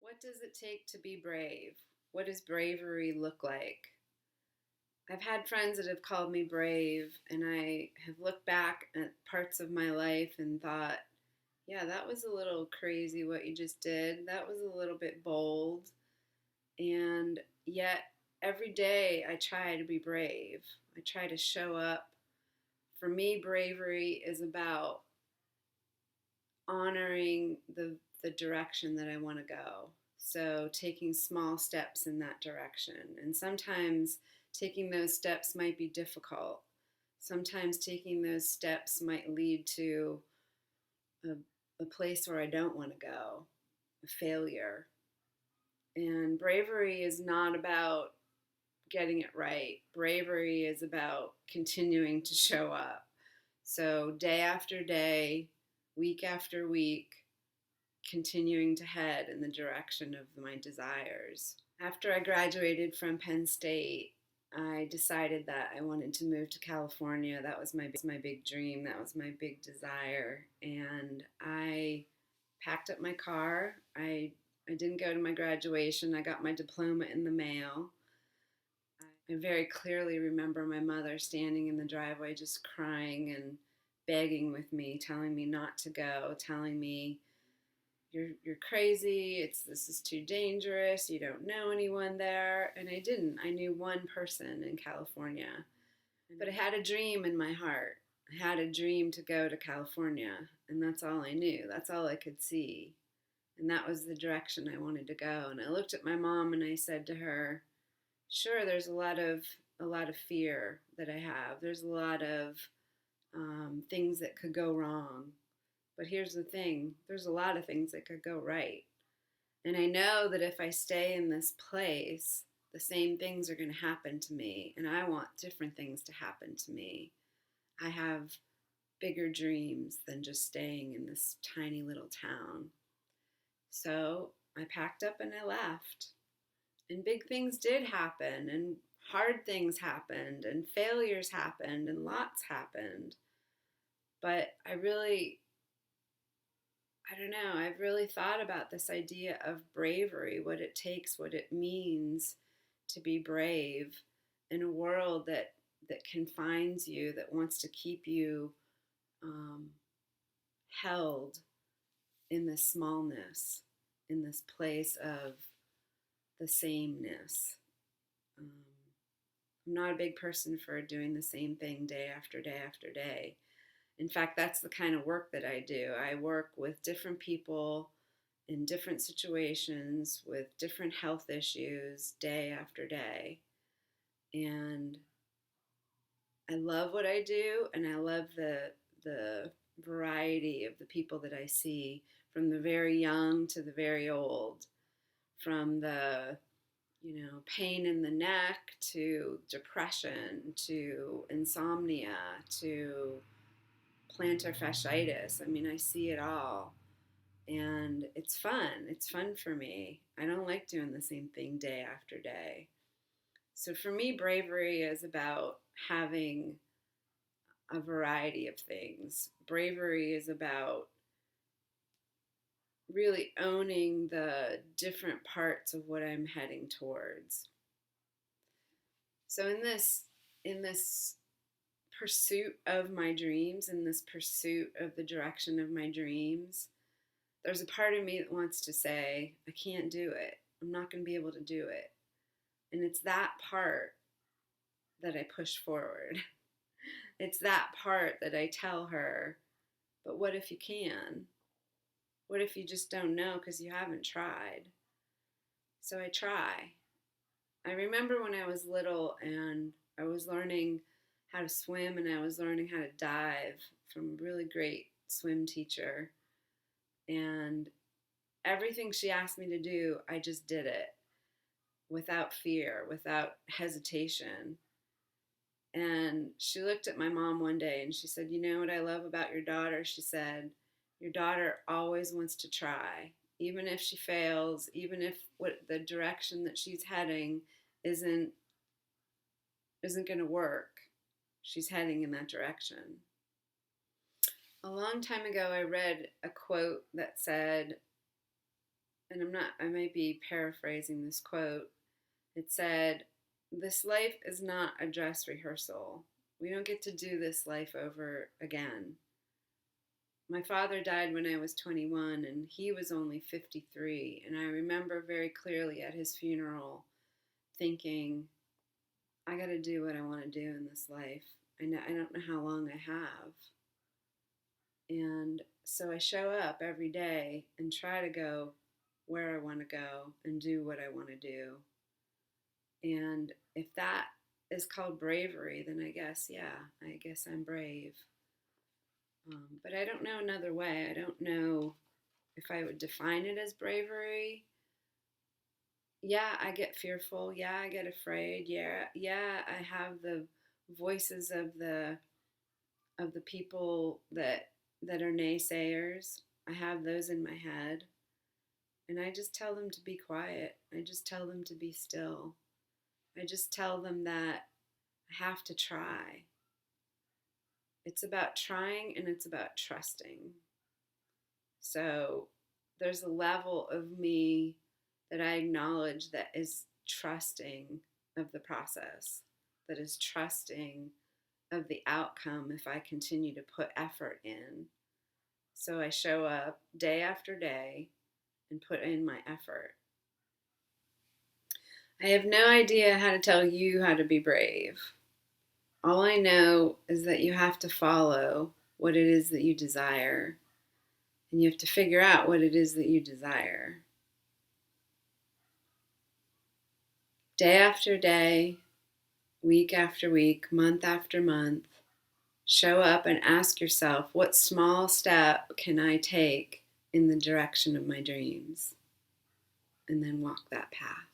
What does it take to be brave? What does bravery look like? I've had friends that have called me brave, and I have looked back at parts of my life and thought, yeah, that was a little crazy what you just did. That was a little bit bold. And yet, every day I try to be brave. I try to show up. For me, bravery is about honoring the direction that I want to go. So taking small steps in that direction. And sometimes taking those steps might be difficult. Sometimes taking those steps might lead to a place where I don't want to go, a failure. And bravery is not about getting it right. Bravery is about continuing to show up. So day after day, week after week, continuing to head in the direction of my desires. After I graduated from Penn State, I decided that I wanted to move to California. That was my big dream. That was my big desire. And I packed up my car. I didn't go to my graduation. I got my diploma in the mail. I very clearly remember my mother standing in the driveway just crying and begging with me, telling me not to go, telling me you're crazy, this is too dangerous, you don't know anyone there. And I didn't. I knew one person in California. But I had a dream in my heart. I had a dream to go to California, and that's all I knew. That's all I could see. And that was the direction I wanted to go. And I looked at my mom and I said to her, sure, there's a lot of fear that I have. There's a lot of things that could go wrong. But here's the thing, there's a lot of things that could go right. And I know that if I stay in this place, the same things are going to happen to me. And I want different things to happen to me. I have bigger dreams than just staying in this tiny little town. So I packed up and I left. And big things did happen, and hard things happened, and failures happened, and lots happened. But I don't know, I've really thought about this idea of bravery, what it takes, what it means to be brave in a world that confines you, that wants to keep you held in this smallness, in this place of the sameness. Um, I'm not a big person for doing the same thing day after day after day. In fact, that's the kind of work that I do. I work with different people in different situations with different health issues day after day. And I love what I do, and I love the variety of the people that I see, from the very young to the very old, from the pain in the neck to depression to insomnia to plantar fasciitis. I mean, I see it all. And it's fun. It's fun for me. I don't like doing the same thing day after day. So for me, bravery is about having a variety of things. Bravery is about really owning the different parts of what I'm heading towards. So in this pursuit of my dreams, in this pursuit of the direction of my dreams, there's a part of me that wants to say, I can't do it. I'm not going to be able to do it. And it's that part that I push forward. It's that part that I tell her, but what if you can? What if you just don't know because you haven't tried? So I try. I remember when I was little and I was learning how to swim and I was learning how to dive from a really great swim teacher. And everything she asked me to do, I just did it without fear, without hesitation. And she looked at my mom one day and she said, you know what I love about your daughter? She said, your daughter always wants to try, even if she fails, even if what the direction that she's heading isn't going to work. She's heading in that direction. A long time ago, I read a quote that said, and I might be paraphrasing this quote. It said, "This life is not a dress rehearsal. We don't get to do this life over again." My father died when I was 21 and he was only 53. And I remember very clearly at his funeral thinking, I got to do what I want to do in this life. I don't know how long I have. And so I show up every day and try to go where I want to go and do what I want to do. And if that is called bravery, then I guess I'm brave. But I don't know another way. I don't know if I would define it as bravery. Yeah, I get fearful. Yeah, I get afraid. Yeah, I have the voices of the people that are naysayers. I have those in my head, and I just tell them to be quiet. I just tell them to be still. I just tell them that I have to try. It's about trying and it's about trusting. So there's a level of me that I acknowledge that is trusting of the process, that is trusting of the outcome if I continue to put effort in. So I show up day after day and put in my effort. I have no idea how to tell you how to be brave. All I know is that you have to follow what it is that you desire, and you have to figure out what it is that you desire. Day after day, week after week, month after month, show up and ask yourself, what small step can I take in the direction of my dreams? And then walk that path.